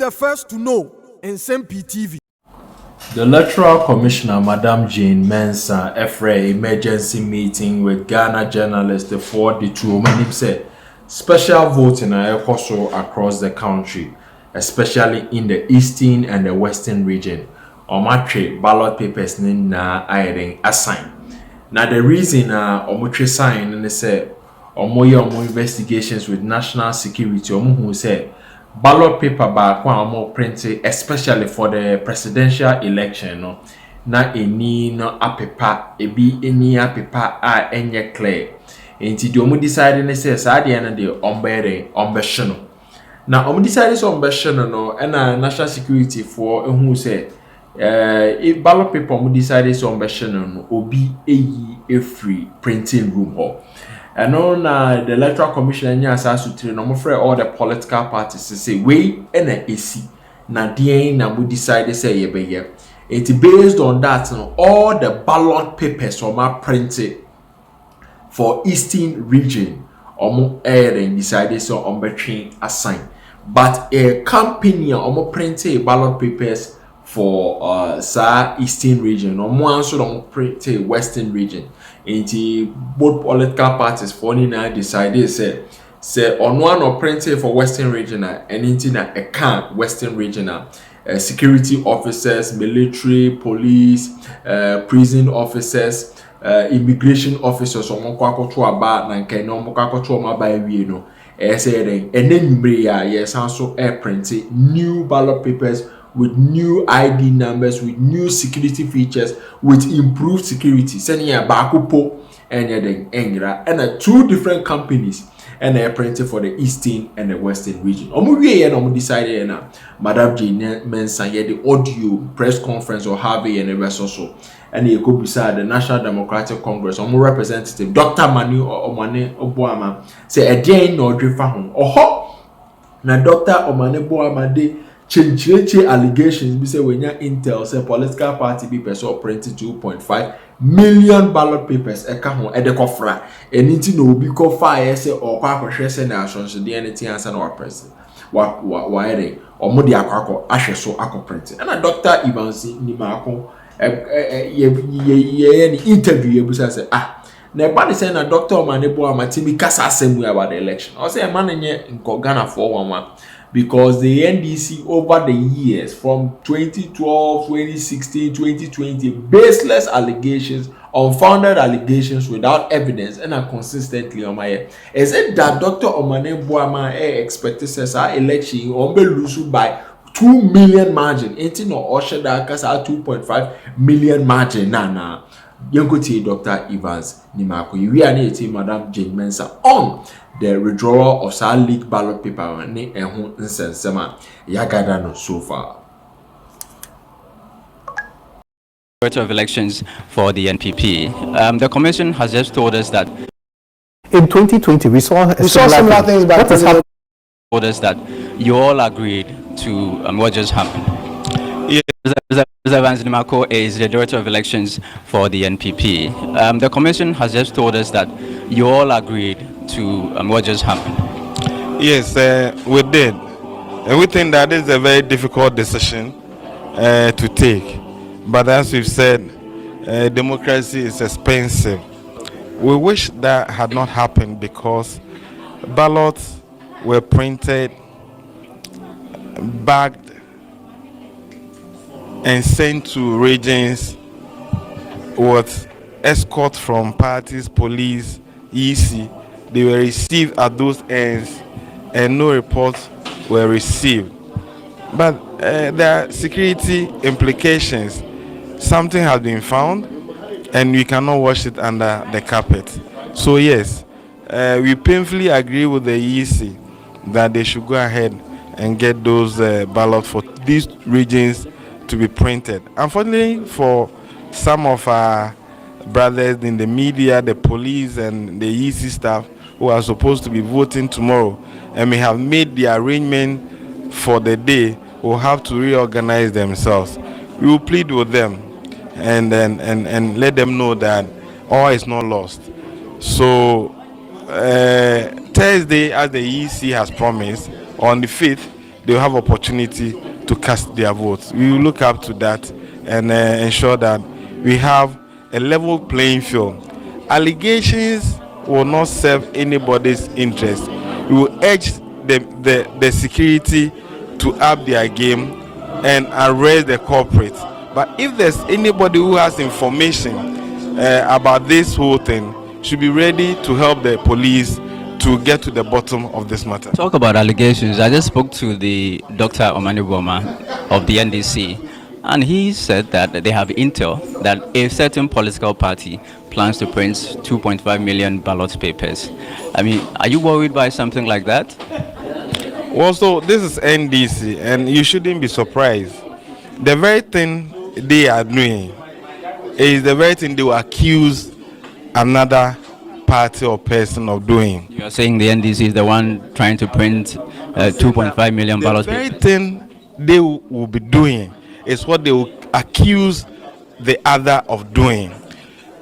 the first to know. Nsem-Pii TV. The Electoral Commissioner, Madam Jane Mensah, Efre emergency meeting with Ghana journalists for the 2.5million said special voting are also across the country, especially in the eastern and the western region. Omatre ballot papers na ayering assign. Now the reason omatre sign and they say omoye investigations with national security who say ballot paper back one printed especially for the presidential election no na eni no apepa ebi eni apepa a enye clear enti di omo decide ne say saa de na de ombehye no na omo decide so ombehye no na national security for who say if ballot paper omo decide so ombehye no obi eyi free printing room ho. And on the Electoral Commission to no for all the political parties to say we NDC na DN na we decide say ye. It's based on that all the ballot papers are printed for Eastern region airing decided so on between assign. But a company printed ballot papers for Eastern region also printed Western region. Both political parties for now decided say on one or printed for Western regional and into a can Western regional security officers, military, police, prison officers, immigration officers or mokako to aba na nke no mokako to ma ba wi no say and then yes also air printed new ballot papers with new ID numbers, with new security features, with improved security. Sending a bakupo and engra and two different companies and they printed for the eastern and the western region. Omu decided na Madam Jane Mensah the audio press conference or Harvey and the rest also. And he go beside the National Democratic Congress. Representative Dr. Omane Boamah say again no drifa home. Oho na Dr. Omane Boamah de change allegations be say when your intel say political party be person printed 2.5 million ballot papers e ka ho e de kofra anything no be ko fire say or kwa kwhwe say na asonso de anything answer na press wa ere omo de akwako ahwe so print and Dr. Ivansi ni maako ye ni interview ye bu say na body say na Dr. Omane Boamah timi kasa asemu about the election or say man nye nko Ghana 411 because the NDC over the years from 2012, 2016, 2020, baseless allegations, unfounded allegations without evidence, and are consistently on my head. Is it that Dr. Omane Boamah expected says our election will be lose by 2 million margin? Ain't no usher that cause our 2.5 million margin na. Yonkoti Dr. Evans Nimako. We are near Madam Jane Mensah on the withdrawal of our league ballot paper ne ehun nsensema yagada no so far. Of elections for the NPP. The commission has just told us that in 2020 we saw similar things, but what has happened? Told us that you all agreed to what just happened. Yes. Evans Nimako is the director of elections for the NPP. The commission has just told us that you all agreed to what just happened. Yes, we did. And we think that is a very difficult decision to take. But as we've said, democracy is expensive. We wish that had not happened because ballots were printed, bagged, and sent to regions with escort from parties, police, EC. They were received at those ends and no reports were received. But there are security implications. Something has been found and we cannot wash it under the carpet. So yes, we painfully agree with the EC that they should go ahead and get those ballots for these regions to be printed. Unfortunately, for some of our brothers in the media, the police and the EC staff who are supposed to be voting tomorrow and may have made the arrangement for the day will have to reorganize themselves. We will plead with them and let them know that all is not lost. So Thursday, as the EC has promised, on the 5th, they will have opportunity to cast their votes. We will look up to that and ensure that we have a level playing field. Allegations will not serve anybody's interest. We will urge the security to up their game and arrest the culprits. But if there's anybody who has information about this whole thing, should be ready to help the police to get to the bottom of this matter. Talk about allegations. I just spoke to the Dr. Omane Boamah of the NDC, and he said that they have intel that a certain political party plans to print 2.5 million ballot papers. I mean, are you worried by something like that? Well, so this is NDC, and you shouldn't be surprised. The very thing they are doing is the very thing they will accuse another party or person of doing. You are saying the NDC is the one trying to print 2.5 million ballot papers? The very thing they will be doing is what they will accuse the other of doing.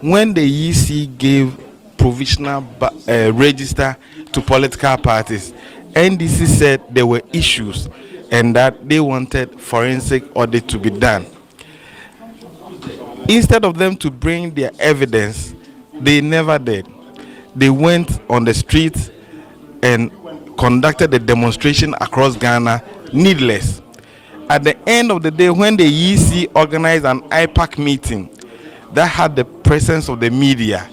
When the EC gave provisional register to political parties, NDC said there were issues and that they wanted forensic audit to be done. Instead of them to bring their evidence, they never did. They went on the streets and conducted a demonstration across Ghana, needless. At the end of the day, when the EC organized an IPAC meeting that had the presence of the media,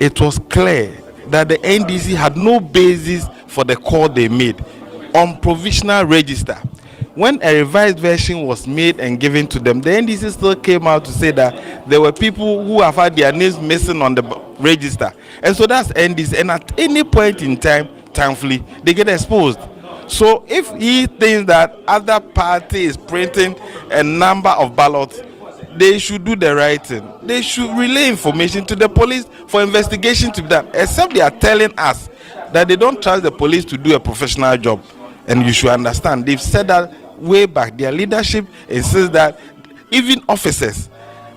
it was clear that the NDC had no basis for the call they made on provisional register. When a revised version was made and given to them, the NDC still came out to say that there were people who have had their names missing on the register. And so that's NDC. And at any point in time, thankfully, they get exposed. So if he thinks that other party is printing a number of ballots, they should do the right thing. They should relay information to the police for investigation to be done. Except they are telling us that they don't trust the police to do a professional job. And you should understand, they've said that way back. Their leadership insists that even officers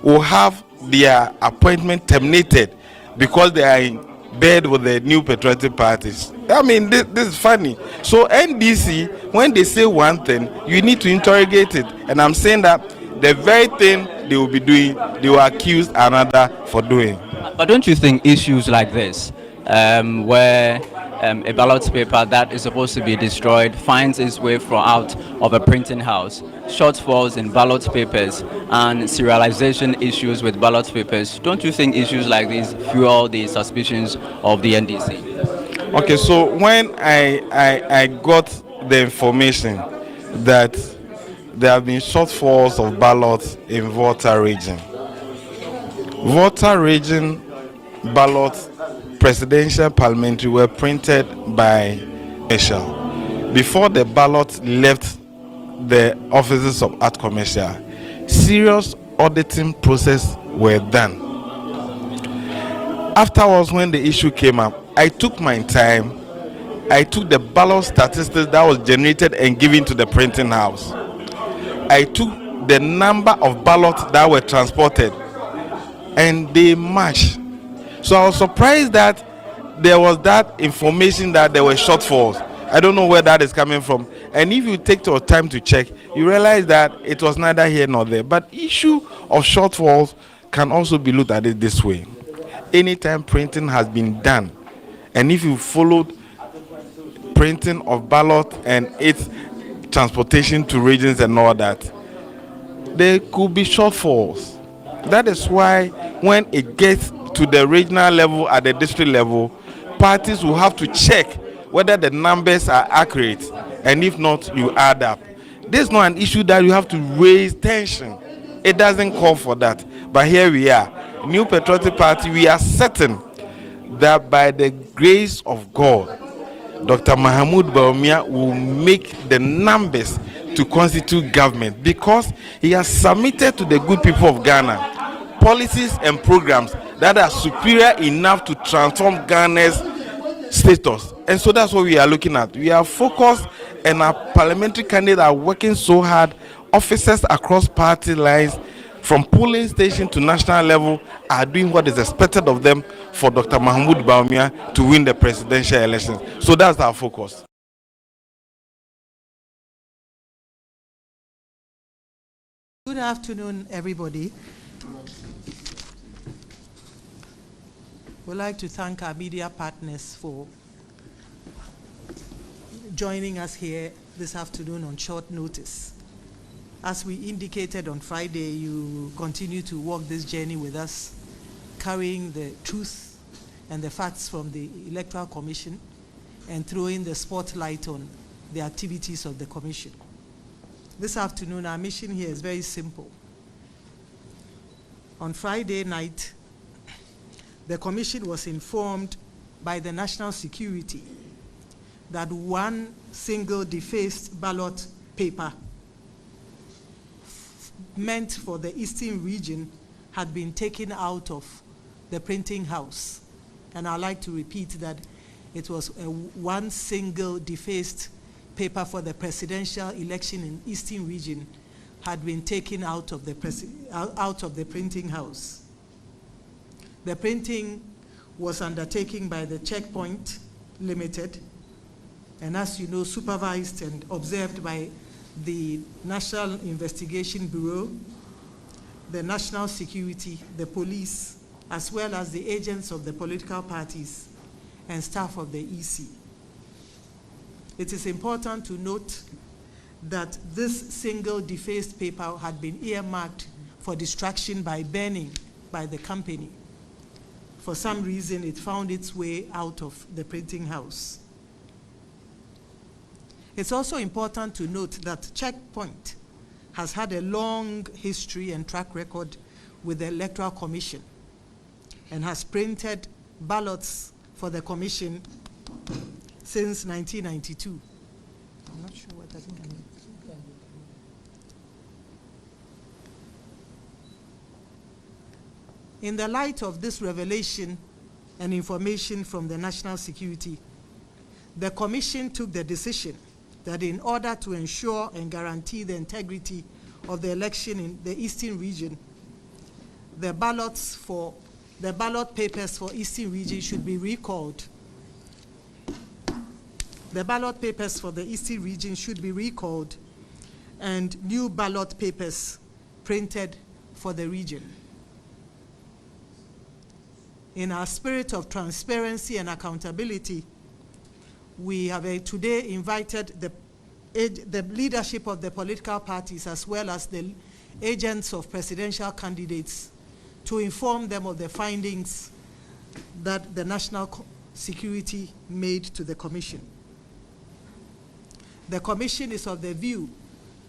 will have their appointment terminated because they are in bed with the new patriotic parties. I mean, this is funny. So NDC, when they say one thing, you need to interrogate it. And I'm saying that the very thing they will be doing, they will accuse another for doing. But don't you think issues like this, where a ballot paper that is supposed to be destroyed finds its way from out of a printing house, shortfalls in ballot papers, and serialization issues with ballot papers, don't you think issues like these fuel the suspicions of the NDC? Okay, so when I got the information that there have been shortfalls of ballots in Volta region ballots, presidential, parliamentary, were printed by Commercial. Before the ballot left the offices of Art Commercial, serious auditing process were done. Afterwards, when the issue came up, I took my time. I took the ballot statistics that was generated and given to the printing house. I took the number of ballots that were transported, and they matched. So I was surprised that there was that information that there were shortfalls. I don't know where that is coming from. And if you take your time to check, you realize that it was neither here nor there. But issue of shortfalls can also be looked at it this way. Anytime printing has been done, and if you followed printing of ballot and its transportation to regions and all that, there could be shortfalls. That is why when it gets to the regional level, at the district level, parties will have to check whether the numbers are accurate, and if not, you add up. This is not an issue that you have to raise tension. It doesn't call for that. But here we are, New Patriotic Party. We are certain that by the grace of God, Dr. Mahmoud Bawumia will make the numbers to constitute government, because he has submitted to the good people of Ghana policies and programs that are superior enough to transform Ghana's status. And so that's what we are looking at. We are focused, and our parliamentary candidates are working so hard. Officers across party lines, from polling station to national level, are doing what is expected of them for Dr. Mahmoud Bawumia to win the presidential election. So that's our focus. Good afternoon, everybody. We'd like to thank our media partners for joining us here this afternoon on short notice. As we indicated on Friday, you continue to walk this journey with us, carrying the truth and the facts from the Electoral Commission and throwing the spotlight on the activities of the Commission. This afternoon, our mission here is very simple. On Friday night, the Commission was informed by the National Security that one single defaced ballot paper meant for the Eastern region had been taken out of the printing house. And I'd like to repeat that it was one single defaced paper for the presidential election in Eastern region had been taken out of the printing house. The printing was undertaken by the Checkpoint Limited, and as you know, supervised and observed by the National Investigation Bureau, the National Security, the police, as well as the agents of the political parties and staff of the EC. It is important to note that this single defaced paper had been earmarked for destruction by burning by the company. For some reason, it found its way out of the printing house. It's also important to note that Checkpoint has had a long history and track record with the Electoral Commission and has printed ballots for the Commission since 1992. I'm not sure what that means. In the light of this revelation and information from the National Security, the Commission took the decision that in order to ensure and guarantee the integrity of the election in the Eastern region, the ballot papers for Eastern region should be recalled. The ballot papers for the Eastern region should be recalled and new ballot papers printed for the region. In our spirit of transparency and accountability, we have today invited the leadership of the political parties as well as the agents of presidential candidates to inform them of the findings that the National Security made to the Commission. The Commission is of the view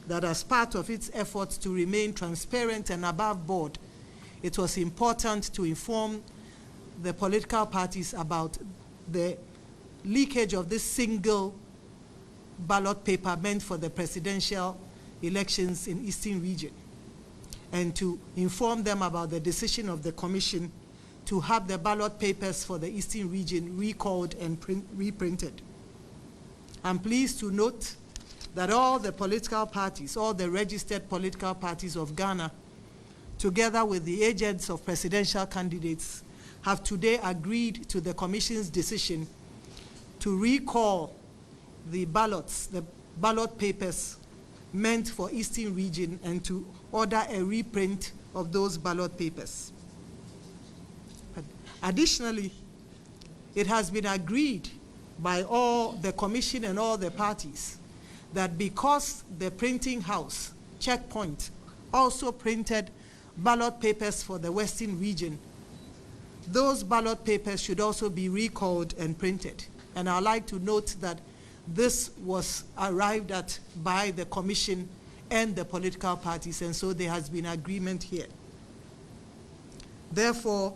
that as part of its efforts to remain transparent and above board, it was important to inform the political parties about the leakage of this single ballot paper meant for the presidential elections in Eastern region, and to inform them about the decision of the Commission to have the ballot papers for the Eastern region recalled and reprinted. I'm pleased to note that all the political parties, all the registered political parties of Ghana, together with the agents of presidential candidates, have today agreed to the Commission's decision to recall the ballots, the ballot papers meant for Eastern region, and to order a reprint of those ballot papers. Additionally, it has been agreed by all the Commission and all the parties that because the printing house, Checkpoint, also printed ballot papers for the Western region, those ballot papers should also be recalled and printed. And I'd like to note that this was arrived at by the Commission and the political parties, and so there has been agreement here. Therefore,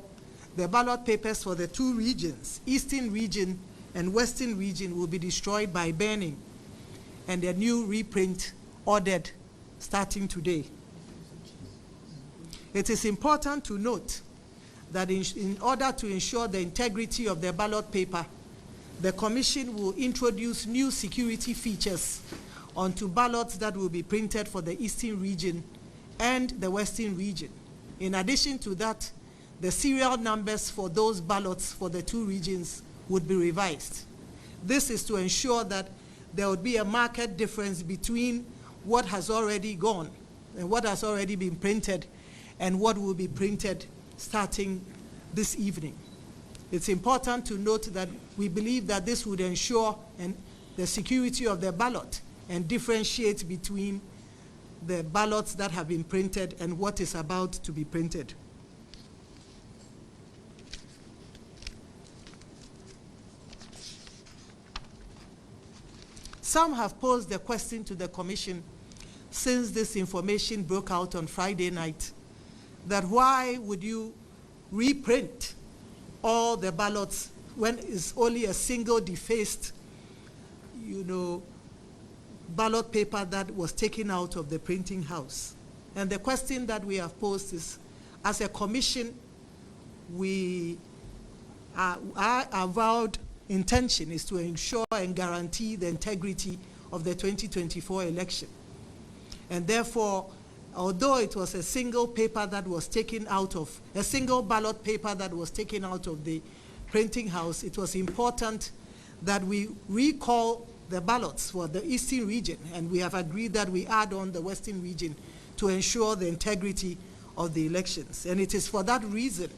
the ballot papers for the two regions, Eastern region and Western region, will be destroyed by burning, and a new reprint ordered starting today. It is important to note that in order to ensure the integrity of the ballot paper, the Commission will introduce new security features onto ballots that will be printed for the Eastern region and the Western region. In addition to that, the serial numbers for those ballots for the two regions would be revised. This is to ensure that there would be a marked difference between what has already gone and what has already been printed and what will be printed starting this evening. It's important to note that we believe that this would ensure the security of the ballot and differentiate between the ballots that have been printed and what is about to be printed. Some have posed the question to the Commission since this information broke out on Friday night, that why would you reprint all the ballots when it's only a single defaced, ballot paper that was taken out of the printing house? And the question that we have posed is, as a Commission, our avowed intention is to ensure and guarantee the integrity of the 2024 election. And therefore, although it was a single paper that was taken out of, a single ballot paper that was taken out of the printing house, it was important that we recall the ballots for the Eastern region, and we have agreed that we add on the Western region to ensure the integrity of the elections. And it is for that reason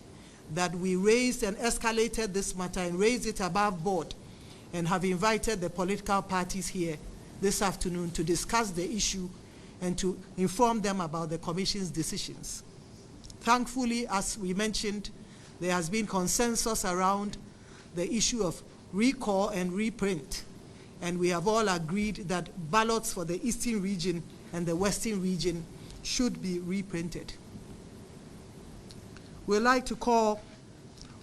that we raised and escalated this matter and raised it above board, and have invited the political parties here this afternoon to discuss the issue and to inform them about the Commission's decisions. Thankfully, as we mentioned, there has been consensus around the issue of recall and reprint, and we have all agreed that ballots for the Eastern region and the Western region should be reprinted. We'd like to call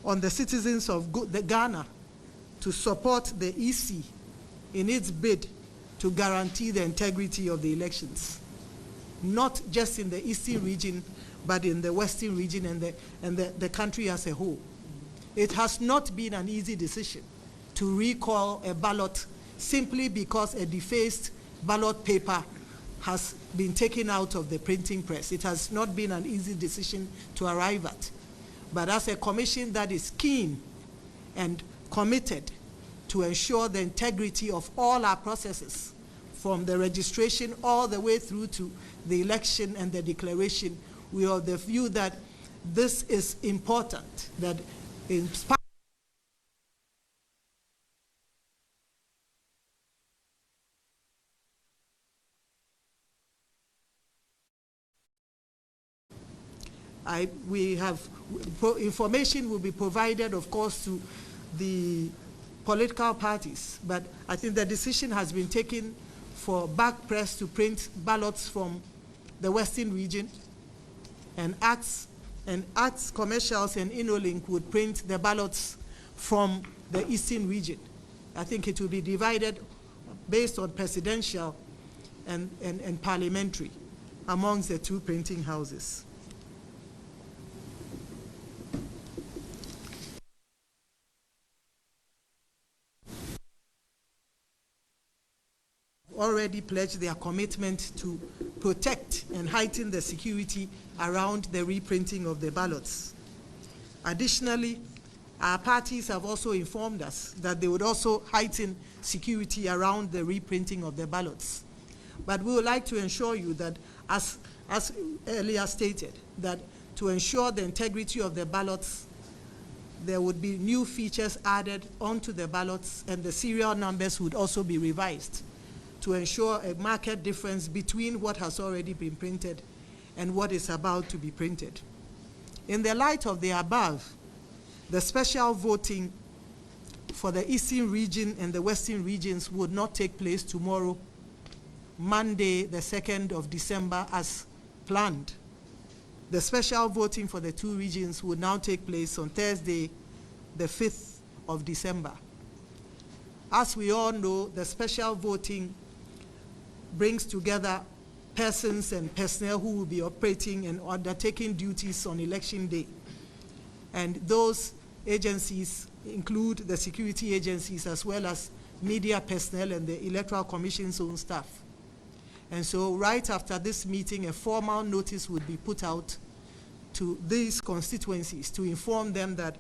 on the citizens of Ghana to support the EC in its bid to guarantee the integrity of the elections, not just in the Eastern region, but in the Western region and the country as a whole. It has not been an easy decision to recall a ballot simply because a defaced ballot paper has been taken out of the printing press. It has not been an easy decision to arrive at. But as a Commission that is keen and committed to ensure the integrity of all our processes, from the registration all the way through to the election and the declaration, we are of the view that this is important, that in spite information will be provided, of course, to the political parties, but I think the decision has been taken for back press to print ballots from the Western region, and Arts Commercials and InnoLink would print the ballots from the Eastern region. I think it will be divided based on presidential and parliamentary amongst the two printing houses. Already pledged their commitment to protect and heighten the security around the reprinting of the ballots. Additionally, our parties have also informed us that they would also heighten security around the reprinting of the ballots. But we would like to ensure you that, as earlier stated, that to ensure the integrity of the ballots, there would be new features added onto the ballots, and the serial numbers would also be revised to ensure a marked difference between what has already been printed and what is about to be printed. In the light of the above, the special voting for the Eastern region and the Western regions would not take place tomorrow, Monday, the 2nd of December, as planned. The special voting for the two regions would now take place on Thursday, the 5th of December. As we all know, the special voting brings together persons and personnel who will be operating and undertaking duties on election day. And those agencies include the security agencies as well as media personnel and the Electoral Commission's own staff. And so right after this meeting, a formal notice would be put out to these constituencies to inform them that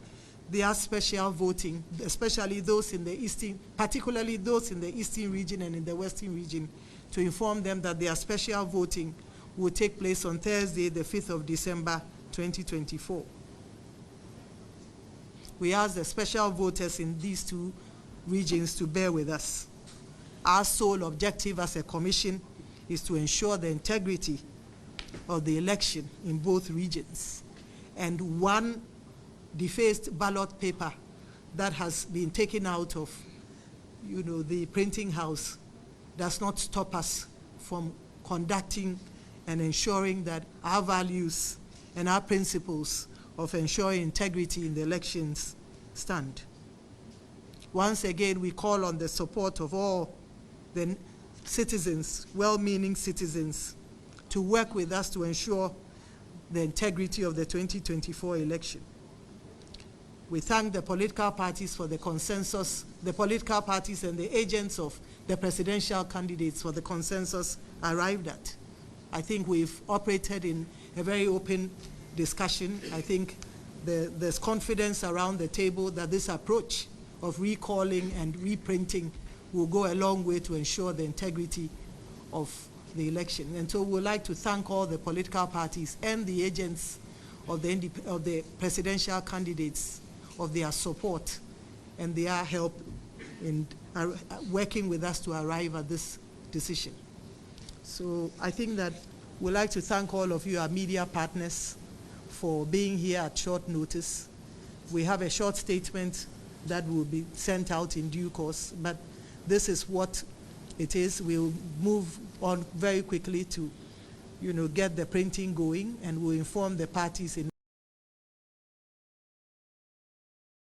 their special voting, especially those in the Eastern, particularly those in the Eastern region and in the Western region, to inform them that their special voting will take place on Thursday, the 5th of December, 2024. We ask the special voters in these two regions to bear with us. Our sole objective as a commission is to ensure the integrity of the election in both regions. And one defaced ballot paper that has been taken out of, the printing house does not stop us from conducting and ensuring that our values and our principles of ensuring integrity in the elections stand. Once again, we call on the support of all the citizens, well-meaning citizens, to work with us to ensure the integrity of the 2024 election. We thank the political parties for the consensus, the political parties and the agents of the presidential candidates for the consensus arrived at. I think we've operated in a very open discussion. I think there's confidence around the table that this approach of recalling and reprinting will go a long way to ensure the integrity of the election. And so we'd like to thank all the political parties and the agents of the presidential candidates of their support and their help in working with us to arrive at this decision. So I think that we'd like to thank all of you, our media partners, for being here at short notice. We have a short statement that will be sent out in due course, but this is what it is. We'll move on very quickly to, get the printing going, and we'll inform the parties in